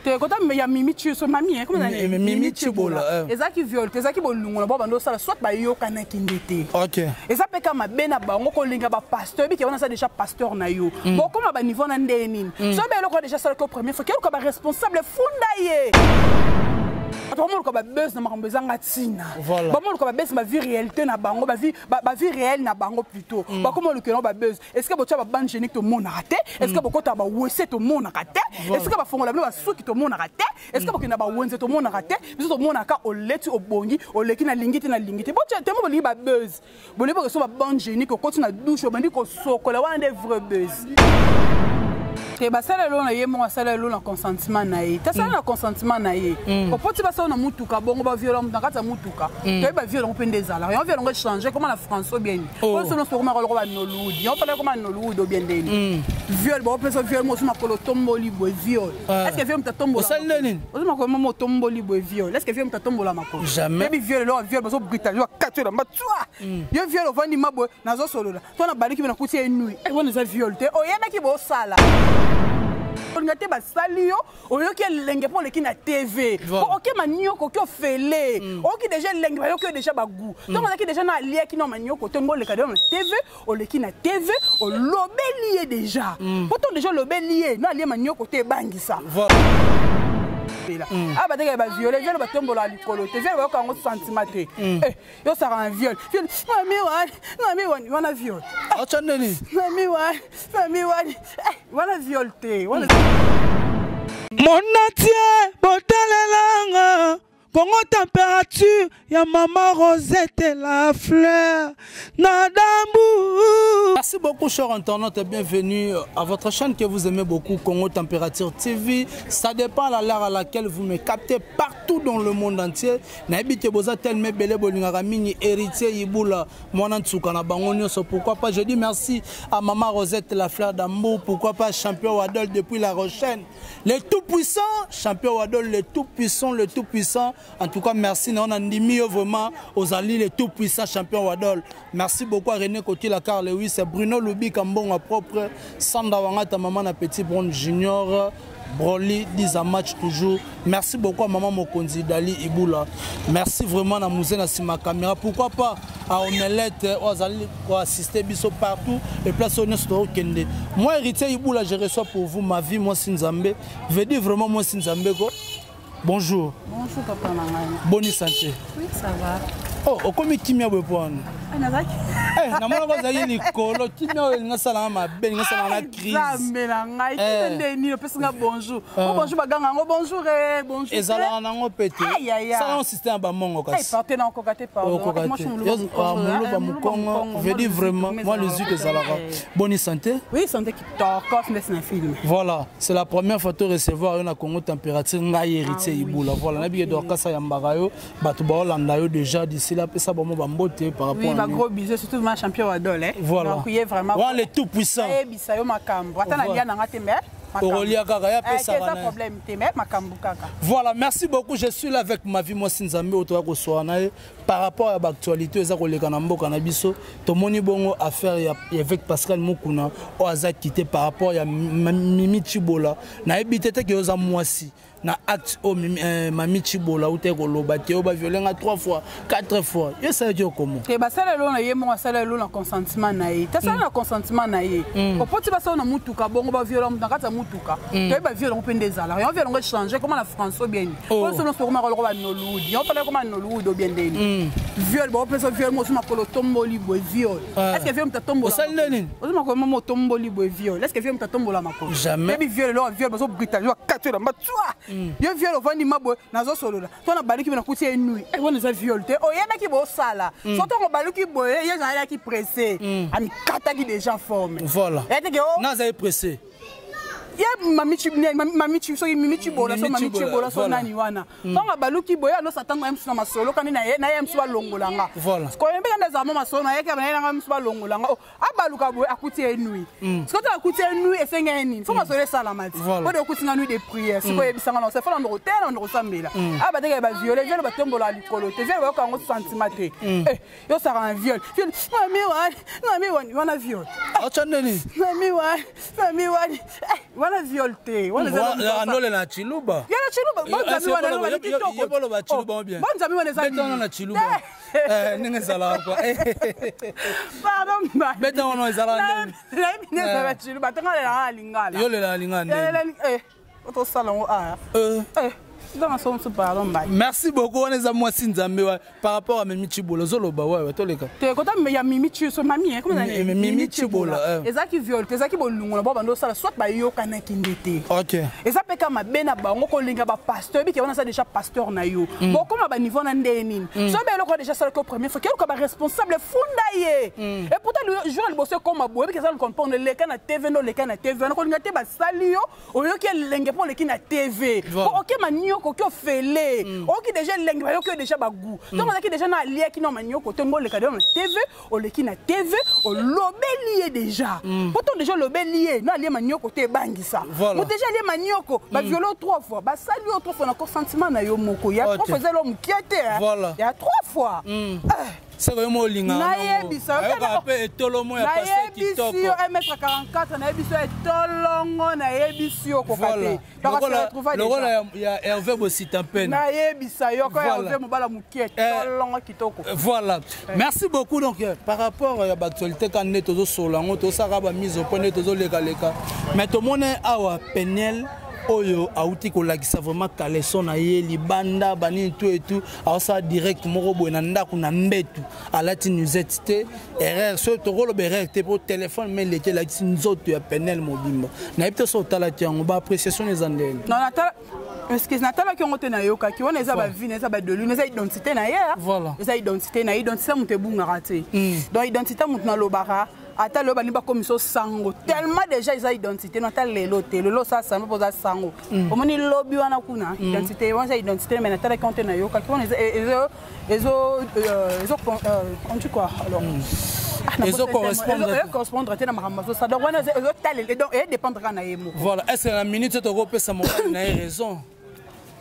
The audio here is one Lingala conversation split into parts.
te kota ya Mimi Chiso mami comment ça Mimi Chibola ezaki viol ezaki bolungo na bando sala soit ba yokana kindete OK eza peka mabena bango ko linga ba pasteur bi ke wana ça déjà pasteur na yo bon comme ba niveau na ndeni so be loko déjà ça ko premier fois que ba responsable fundaye Bamol ko ba buzz na makambo ezanga tina. Bamol ko ba buzz ma vie réalité na bango ba vie réelle na bango plutôt. Ba comment le que ba buzz. Est-ce que bocha ba bande génique to mona raté? Est-ce que bokota ba wese to mona raté? Est-ce que ba fongola ba souki to mona raté? Est-ce que bokina ba wenze to mona raté? Biso to mona ka oleti obongi, oleki na lingiti na lingiti. Bocha temo boli ba buzz. Boli ba so ba bande génique ko koti na douche bandi ko sokola wana des vrais buzz. Que basala lo na ye mo basala lo na consentiment na ye. Ta sala na consentiment na ye. Ko poti basala na mutuka bongo ba violon na kata mutuka. To ba violon ko pende zala. On violon changer comment la France bien. Ko so no so ko ba no ludi. On parle comment no ludi do bien deli. Viol ba peso viol mo so ma ko tombo libo viol. Est-ce que viol ta tombo? Osala nini? O so ma ko mo tombo libo viol. Est-ce que viol ta tombo la mako? Jamais. Bi viol lo viol ba so brital yo katira ma tua. Yo viol vandi mabo na zo solo la. To na baliki na kuti enui. E wona za viol te. O yena ki bo sala. On a été salio, on a été lengue pour les qui na TV. Ok manio ko ko fele. Ok déjà lengue ba ko déjà bagou. Donc on a qui déjà na lié qui no manio ko tongo le cadre na TV, on le qui na TV, on l'obélié déjà. Pourtant déjà l'obélié, na lié manio ko te bangisa. Ah bah t'es ba violer, viol ba tombo la likolo, te viol ba ko ngo centimetre. Eh, yo ça rend viol. Mami wana viol. Acha nini? Mami wana. Eh, wana viol te. Mon atie botalelanga. Congo température, ya maman Rosette et la fleur, Nadambu. Merci beaucoup, chers internautes, et bienvenue à votre chaîne que vous aimez beaucoup, Congo Température TV. Ça dépend de l'heure à laquelle vous me captez partout dans le monde entier. N'habitez boza tellement belle bolingaramini héritier Iboula, mwana tsukana bangonio. Pourquoi pas? Je dis merci à maman Rosette et la fleur d'Ambo. Pourquoi pas champion Wadol depuis La Rochelle, le tout puissant champion Wadol, le tout puissant, le tout puissant. En tout cas, merci. On a mis vraiment aux alliés les tout puissants champions Wadol. Merci beaucoup à René Kotila Carl Lewis, Bruno Lubi Kambon à propre, Sanda Wangata, maman à Petit Brown Junior, Broly, 10 à match toujours. Merci beaucoup à maman Mokonzi Dali Iboula. Merci vraiment à Mouzé Nassima Caméra. Pourquoi pas à Omelette, aux alliés pour assister Bisso partout et place au Nestor Kende. Moi, héritier Iboula, je reçois pour vous ma vie, moi Sinzambe. Veux dire vraiment moi Sinzambe. Bonjour. Bonjour papa Nangai. Bonne santé. Oui, ça va. Oh, comment kimia bepon? Nazaki. Eh, na mona ko zali likolo, kimia nga sala ma ben nga sala la crise. Zambe Nangai, tende ni pesa nga bonjour. Bonjour baganga ngo bonjour bonjour. Ezala na ngo pété. Ça un système ba mongo kasi. Eh, partez na ko kate pardon. Moi je me Mukongo, veut dire vraiment moi les yeux que ça la. Bonne santé? Oui, santé qui torque na film. Voilà, c'est la première photo recevoir na Congo Température nga héritier Iboula. Voilà, na bi dorka sa yambara yo, batu ba Holanda yo déjà d'ici là pesa ba mo ba mbote par rapport à gros bisous, surtout ma champion Wadol. Voilà. Donc, il est vraiment. Voilà les tout puissants. Eh, bisayo makambo. Attends, il y a un problème. Voilà, merci beaucoup. Je suis là avec ma vie, moi, Sinzambe, par rapport à l'actualité, tout le monde bon affaire avec Pascal Mokuna, au hasard quitté par rapport à Mimi Chibola. Na habité que aux moisi. Na acte au Mami Chibola ou te koloba te oba violer 3 fois 4 fois et ça dit comment et ba sala lo na ye mo sala lo na consentement na ye ta sala na consentement na ye ko poti ba sala na mutuka bongo ba violer na kata mutuka to ba violer ko pende zala on violer changer comment la France bien ko so no so ma ko ba no ludi on parle comment no ludi do bien deli viol ba peso viol mo so ma ko tombo libo viol est-ce que viol ta tombo osala nini o ma ko mo tombo libo viol est-ce que viol ta tombo la mako jamais bi viol lo viol ba so brital yo katira ma tua yo viol vandi mabo na zo solo la to na baliki na kuti enui e wona za viol te o yena ki bo sala so to ko baliki boye ye za ki pressé ami kata ki déjà forme voilà na za pressé ya mami so mimi chibola so nani wana tonga baluki boya no satanga emsu na masolo kani na emsu ba longolanga voilà ko yembe kanda za mama masolo na yeke na emsu ba longolanga abaluka boya akuti enui sikoto akuti enui esenga eni fo masolo sala mati o de akuti nganu de prière siko yebisanga na se fala ndo hôtel ndo sambela abadeka ba violer viol ba tombola likolo te viol ba ko ngo centimetre eh yo sara un viol mami wana viol acha nini mami wana wana violte wana andole na chiluba ya na chiluba bonzami wana wana kitoko yebolo ba chiluba bien bonzami wana ezali beta na chiluba ninge zala kwa pardon ba beta wana ezala ndenge na ibineza ba chiluba tanga la lingala yo le lingala oto salon merci beaucoup on est à moi Sinzambe par rapport à Mimi Chibola zoloba ouais toleka te kota ya Mimi Chiso mami comment ça Mimi Chibola ezaki viol te ezaki bolungo na bo bando sala soit ba yoka na kindete OK eza peka mabena bango ko linga ba pasteur biki wana ça déjà pasteur na yo bon comme ba niveau na ndeni so be loko déjà ça le premier fois que ba responsable fundaye et pourtant le jour le bosse comme boye biki ça le comprendre le kana TV no le kana TV na ko linga te ba sali yo o yo ke lenge pour le kina TV OK manio ko fele oki déjà lengi ba yo ke déjà ba goût donc on a déjà na lia ki no manio ko tengo le kadon TV o le kina TV o lobelié déjà pourtant déjà lobelié na lia manio ko te bangisa mo déjà lia manio ko ba violo 3 fois ba sali yo 3 fois na ko sentiment na yo moko ya 3 fois zelo mkiete ya 3 fois c'est vraiment linga na yebisa pe etolomo ya passé kitoko na yebisa 44 na yebisa etolongo na yebisa ko kate lokola ya Hervé Bositampene na yebisa yo ko Hervé mobala mukie etolongo kitoko voilà merci beaucoup donc par rapport à l'actualité quand net tozo solango to saka ba mise au point net tozo leka mais to mone awa Penel oyo auti ko lakisa vraiment kaleson na ye libanda bani tout et tout alors ça direct moko boy na ndako na mbetu alati nuzete erreur so to rolo berreur te pour téléphone mais leke lakisi nzoto ya Penel mobimba na yepte so tala tiango ba appréciation les andel non natala est-ce que natala ki ngote na yoka ki wana eza ba vie eza ba de lune eza identité na ye voilà eza identité na identité mutebunga raté donc identité mut na lobara ata le bani ba commission sango tellement déjà ils ont identité non ata lelo te lelo ça ça me pose sango omoni lobby wana kuna identité wana identité mais ata la compte na yo ka kona ezo on dit quoi alors ezo correspondre te na makambo ça donc wana ezo talele donc et dépendra na yemo voilà est-ce la minute to ko pesa mo na raison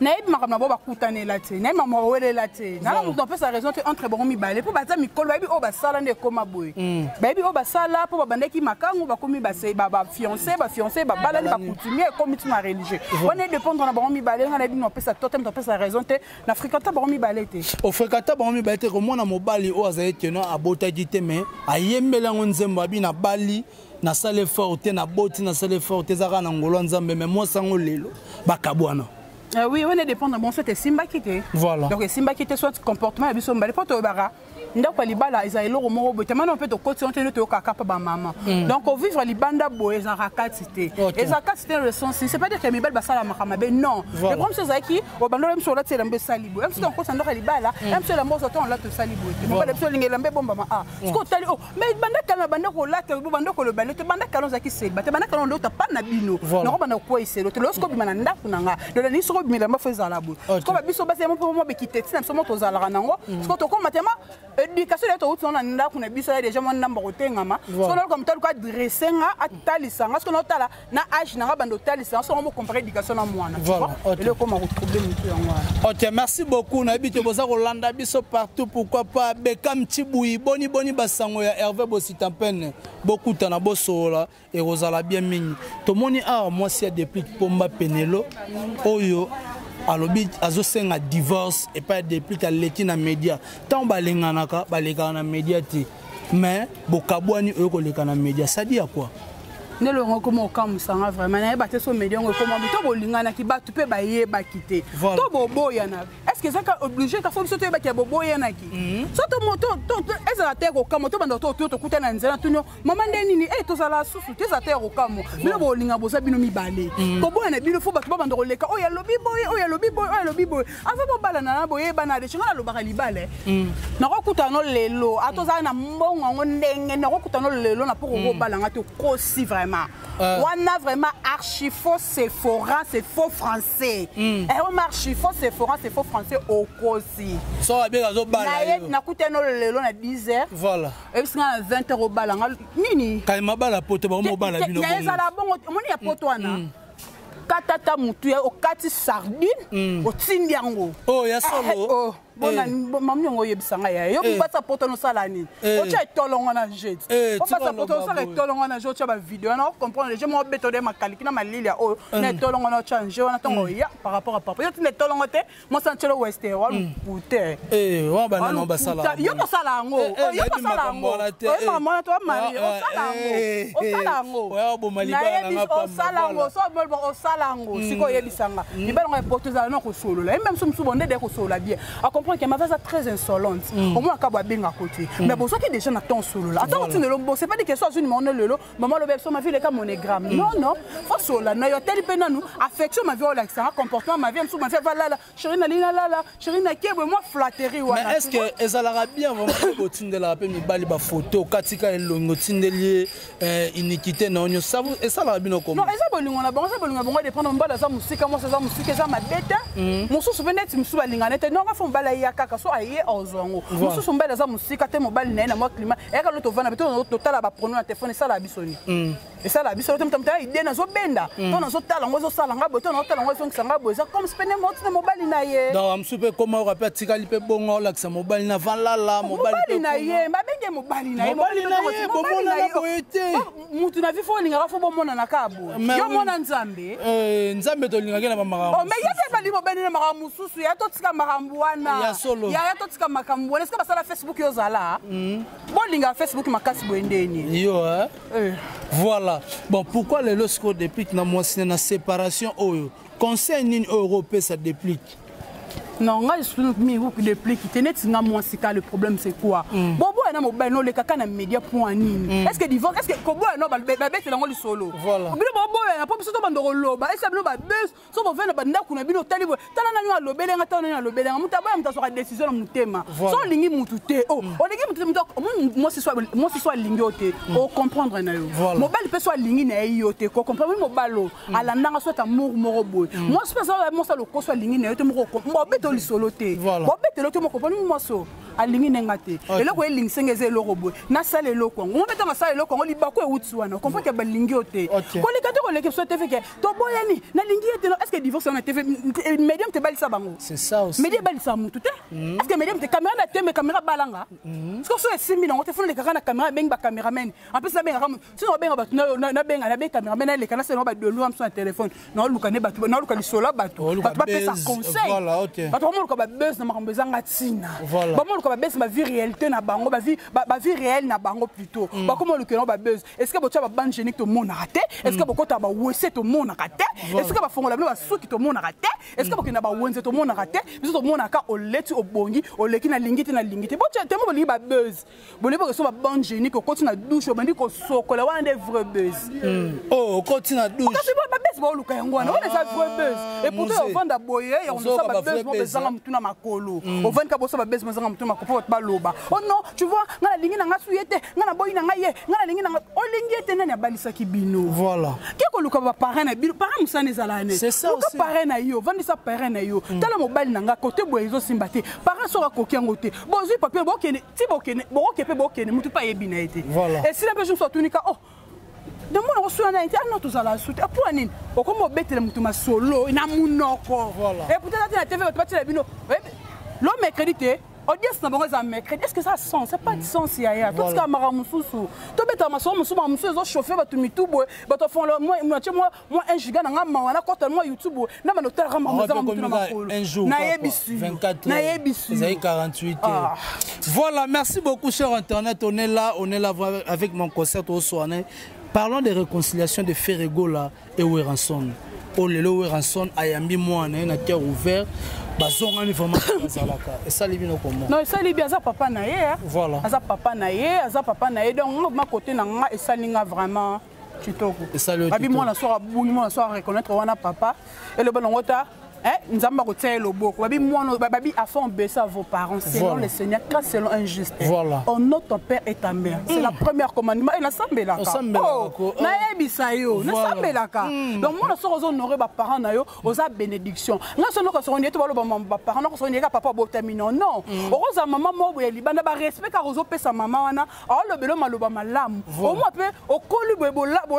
na yebi makambo bo bakutane la te na mama wele la te na mo peut sa raison entre bon mi balé pour baza mikolo babi o basala nde koma boy babi o basala pour babandeki makangu bakomi basé ba fiancé ba balali ba coutumier comme tu ma religieux on est dépendre na bon mi balé na bi no peut sa totem to peut sa raison te na fréquenta bon mi balé te o fréquenta bon mi balé te ko mona mobali o azaye teno abota dite mais ayembela nzemba bi na bali na sale forte na boti na sale forte zaka na ngolo nzambe mais moi sango lelo bakabwana. Oui, on est dépendant. Bon, c'était Simba qui était. Voilà. Donc, Simba qui était soit comportement, et puis son balai, pas au bara. Donc, les balles, ils ont l'eau au bout. Maintenant, on peut te côté, on te caca pas maman. Donc, au vivre les bandes bois, ils ont racat cité. Et racat c'était le sens. C'est pas dire que mes belles bassales à Mahamabe, non. Le problème, c'est qui, au bandol, même sur la télé, un peu salibou. Même si on considère les balles, même si la mort s'attend, on l'a te salibou. On va les psoler, les bombe, ah. Ce qu'on t'a dit, oh, mais banda quand la bande au lac, le bando le balai, te banda quand on a qui c'est, mais te banda quand on l'autre pas nabino. Non, on a quoi ici, l'autre, lorsqu'on mananda, de la nice, mais la meuf faisait la boue. Comme à biso, c'est mon moment qui t'est, c'est un moment aux alaranango. Ce qu'on te combat, éducation est on a n'a biso déjà mon number au tengama. So comme tel quoi dresser à talisanga, ce qu'on a là, na âge na bando talisanga, so on va comparer éducation à moi. Voilà. Et le comment retrouver moi. OK, merci beaucoup. Na habite boza Rolanda biso partout, pourquoi pas Bekam Tiboui, boni basango ya Hervé Bositampene. Beaucoup tana bosola et Rosala bien mini. To moni moi si depuis pomba Penelo oyo alobi azosenga divorce et pas depuis qu'à l'été na média tant balenganaka baleka na média ti mais bokabwani eux koleka na média ça dit à quoi ne le comment comme ça vraiment na ba te so média ngo comment to bolingana ki ba tu pe ba ye ba quitter to bobo yana est-ce que ça obligé ka faut sauter ba ki bobo yana ki so to moto to est la terre au kamo to bando to kuta na nzela tunyo mama ndeni to sala susu te za terre au kamo bino bolinga boza bino mi balé ko bo yana bino fo ba to bando leka o ya lobi boy ava bo bala na boye bana de chinga lo ba libale na ko kuta no lelo atoza na mbongo ngo ndenge na ko kuta no lelo na pour ko bala ngato kosi vraiment. On a vraiment archi faux, c'est faux français. Et on archi faux, c'est faux français au Kosi. Ça va bien à Zobala. Na coûté no le long à 10h. Voilà. Et puis à 20h au bala. Nini. Quand ma bala poto ba mo bala bino. Ya ezala bon, moni ya poto wana. Katata mutu ya okati sardine, otindi yango. Oh ya solo. bona mamu yango yebisanga ya yo basa poto no sala nini ocha etolongo na jet o basa poto sala etolongo na jet ba vidéo na comprendre je mo beto de makaliki na malili ya o na etolongo na change wana tongo ya par rapport à papa yo tine etolongo te mo sanchelo weste wa puté wa bana no basala yo mo sala ngo yo mo sala ngo o mama to mari o sala ngo wa bo malibana na pamba o sala ngo so bo o sala ngo siko yebisanga libana ngo poto za na ko solo la même somme souvent de ko solo la bien à comprendre que ma face très insolente au moins ka ba benga côté mais bon ça qui déjà na ton solo là attends tu ne lo c'est pas dit que soit une mon lelo maman le bébé ma vie les cas monogramme non faut solo na yo tel pe nanu affection ma vie au l'accent comportement ma vie ma fait voilà chérie na lina la chérie na kebo moi flatterie wana mais est-ce que ezalaka bien vraiment botinde la pe mi bali ba photo katika elongo tindeli iniquité na onyo ça et ça la bien comment non eza bolingo na bango dépendre mbala za musika moi ça musika za mabeta mususu veneti mususu balingana te non afo mbala ya kaka so aye ozongo mususu mbala za musika te mobali na moi climat e ka loto vana beto total ba prono na téléphone ça la bisoni et ça la bisoni tamta idée na zo benda to na zo tala ngo zo sala ngabo to na tala ngo so ngabo ça comme spene moti na mobali na ye donc amsupe comment on rappelle tikali pe bongo la que mobali na vanlala mobali na ye mabenge mobali na ye mobali na ye komona na boete mutu na vifo linga fo bomona na kabo yo mona nzambe nzambe to linga na mama oh mais yete bali mobali na mama mususu ya to tika makambu wana ya solo ya to tika makambu wana est-ce que basala Facebook yo zala bon linga Facebook makasi boendeni yo voilà bon pourquoi le lorsqu'on déplique na moi c'est na séparation oyo conseil nini européen ça déplique non nga je mi ou que déplique teneti nga moi sika le problème c'est quoi bobo na mobile no le kaka na média point nini est-ce que divorce est-ce que kobo no ba bete lango li solo voilà bino bobo na po biso to bandoko loba est-ce que bino ba bus so bo vena banda kuna bino tali bo tala na nga lobele nga tala na lobele nga muta ba muta so ka décision na mutema so lingi mutu te oh o lingi mutu moi si soit lingi ote o comprendre na yo mobile pe so lingi na yo te ko comprendre mobile ala ndanga so ta mour moro boy moi je pense moi ça le ko so lingi na yo te mo beto li solo te bo beto lo te mo ko poni mo so alingi nengate eloko elingi sengeze eloko boy na sala eloko ngo meta masala eloko ngo libako euti wana comprendre que balingi ote ko likate ko leke so te fait que to boyani na lingi ete est-ce que divorce on a été medium te balisa bango c'est ça aussi medium balisa mutu te est-ce que medium te caméra na te mais caméra balanga est-ce que so esimi na ngote fona le kaka na caméra benga cameraman en plus na benga comme sinon benga batu na benga cameraman na le kana se no ba de lu am sur téléphone na luka ne batu na luka li sola batu ba pesa conseil voilà OK batu mo ko ba buzz na makambo zanga tina ba mo ko ba buzz ma vie réalité na bango ba vie réelle na bango plutôt ba comment le ba buzz est-ce que bocha ba bande génique to mona raté est-ce que bokota ba wese to mona raté est-ce que ba fongola ba suki to mona raté est-ce que bokina ba wenze to mona raté biso to mona ka oleti obongi oleki na lingiti na lingiti bocha te mo li ba buzz boli ba so ba bande génique ko continue na douche bandi ko sokola wana des vrais buzz oh continue na douche parce que ba buzz ba luka yango wana wana ça vrai buzz et pourtant on vend boye et on ça ba buzz mo bezanga mutuna makolo on vend ka bo ça ba buzz mo bezanga mutuna makolo ba loba oh non tu vois ngala lingi na ngasu yete ngala boy na ngaye ngala lingi na o lingi yete nani abalisa kibino voilà kiko luka ba parent na bino parent musane zalane c'est ça aussi parent na yo vandi sa parent na yo tala mobile na nga côté boy zo simbate parent so ka kokiango te bozui papier bokene ti bokene bokepe bokene mutu pa yebina ete et si la personne soit tunika oh de mon reçoit na internet tous à la soute pour nini okomo betele mutu ma solo na munoko et peut-être na TV tu la bino l'homme mercredi audience na bango za mercredi est-ce que ça sens c'est pas de sens ya tout ce ka mara mususu to beta maso mususu zo chauffer batu mitubo bato font moi un giga na ngama wana kota moi YouTube na ba notel rama maza mutu na makolo na yebisu 24 na yebisu 48 voilà merci beaucoup cher internet on est là avec mon concert au Soane. Parlons des réconciliations de Ferregola et Weranson. Oh lelo Weranson ayambi moi na cœur ouvert. Bazonga ni vraiment bazalaka. Et ça libino comment? Non, ça libia za papa na ye. Voilà. Aza papa na ye donc ma côté na nga et ça linga vraiment kitoko. Et ça le. Abi moi na soir bouli moi na soir reconnaître wana papa et le bonongota nzamba ko tsaye loboko babi mwana babi afin baisser vos parents selon le Seigneur car selon un juste honore ton père et ta mère c'est la première commandement et la sambelaka na yebisa yo na sambelaka donc mwana so honorer ba parents na yo oza bénédiction nga so no ko so ndieto baloba ba parents no ko so ndieka papa botamino non oza maman mo boye libanda ba respect ka ozo pesa maman wana a lobelo maloba malamu au moins pe okoli boye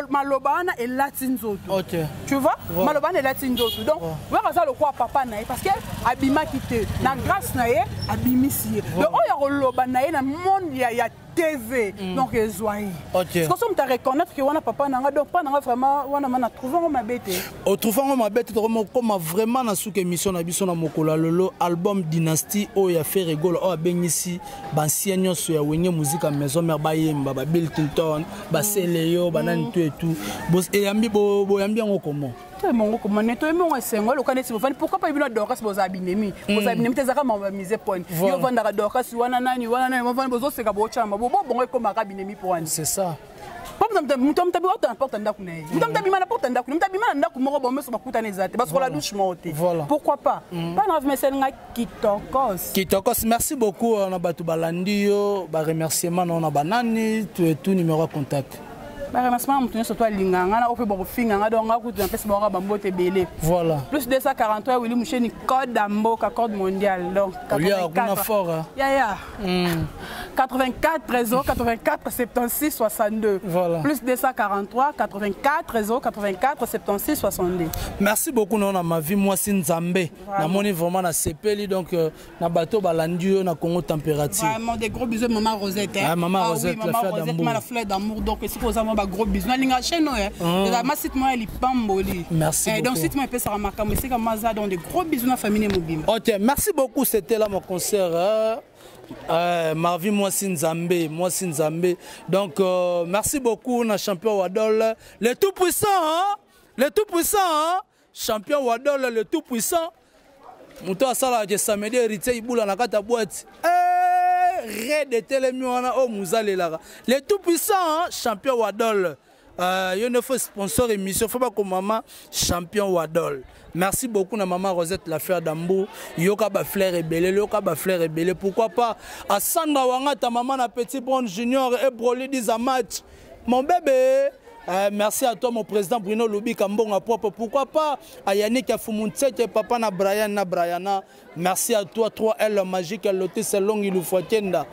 maloba wana et latin zoto tu vois maloba na latin zoto donc wa le quoi papa nae parce que abima quitté na grâce nae abimisi donc on ya roloba nae na monde ya TV donc ezwai OK parce que on t'a reconnaître que wana papa nanga donc pas nanga vraiment wana mana trouvant ma bête au trouvant ma bête comme vraiment na sous émission na biso na mokolo lolo album Dynasty o ya fait rigolo o bengisi bancienyo so ya wenye musique à maison mère bayemba ba Bill Clinton ba Seleyo banani tout et tout et yambi bo yambi ngo comment mon comment toi mon sengo le connaît pourquoi pas bino Dorcas boza binemi boza binemi tezaka ma mise point yo vanda Dorcas wana nani vanda bozo seka bo chama bo bongo comme ka binemi point c'est ça mutam tabi autant porte ndaku nae mutam tabi mana porte ndaku mutam tabi mana ndaku moko bombe so bakuta nezate parce que la douche monte pourquoi pas pas na message nga kitokos merci beaucoup na batu balandi yo ba remerciement na banani tout numéro contact. Voilà. Plus 243, Willy Moucheni, code d'Amboka, code mondial. Donc, 84. 84 0 84 76 62. Voilà. Plus 243 84 0 84 76 62. Merci beaucoup, non, à ma vie, moi, c'est Nzambé. Na moni vraiment na sepeli donc na bateau balandio na Congo température. Vraiment des gros bisous maman Rosette. Ah, maman Rosette, la fleur d'amour. La fleur d'amour donc c'est pour ça moi gros bisous. Na linga chaîne la ma site moi elle pamboli. Merci beaucoup. Donc site moi peut ça remarquer mais c'est comme ça donc des gros bisous na famille Mobimba. OK, merci beaucoup, c'était là mon concert. Marvin moi Nzambé. Donc merci beaucoup na champion Wadol, le tout puissant hein? Le tout puissant hein? Champion Wadol le tout puissant. Muto asala je samedi héritier ibula na kata boîte. Red telemi wana o muzalela. Le tout puissant hein? Champion Wadol. Il y a une fois sponsor émission faut pas comme maman champion Wadol. Merci beaucoup na maman Rosette la fleur d'Ambour. Yoka ba fleur rebelle, pourquoi pas à Sandra Wanga ta maman na petit Brown Junior et Broly Dizamatch. Mon bébé. Merci à toi mon président Bruno Lobi Kambonga propre. Pourquoi pas à Yannick Afumuntseke papa na Brian na Briana. Merci à toi 3L magique Lotus Long il faut tienda.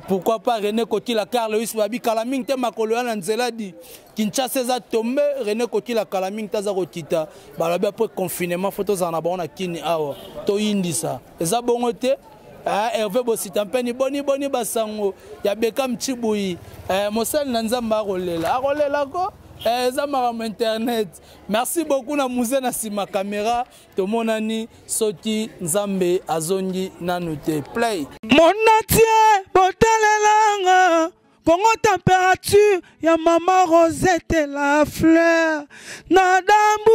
Pourquoi pas René Kotila Carl Lewis Babi Kalaming te makolo na nzela di Kinshasa za tombe René Kotila Kalaming taza kotita balabi après confinement photos en abona kini awa to indisa eza bongo te Hervé Bositampeni boni basango ya Bekam Chibuyi Mosel na Nzamba akolela ko internet. Merci beaucoup na musée na sima caméra to monani soti Nzambe azongi nanote play Monatie botelelanga Congo température ya maman Rosette la fleur na dambu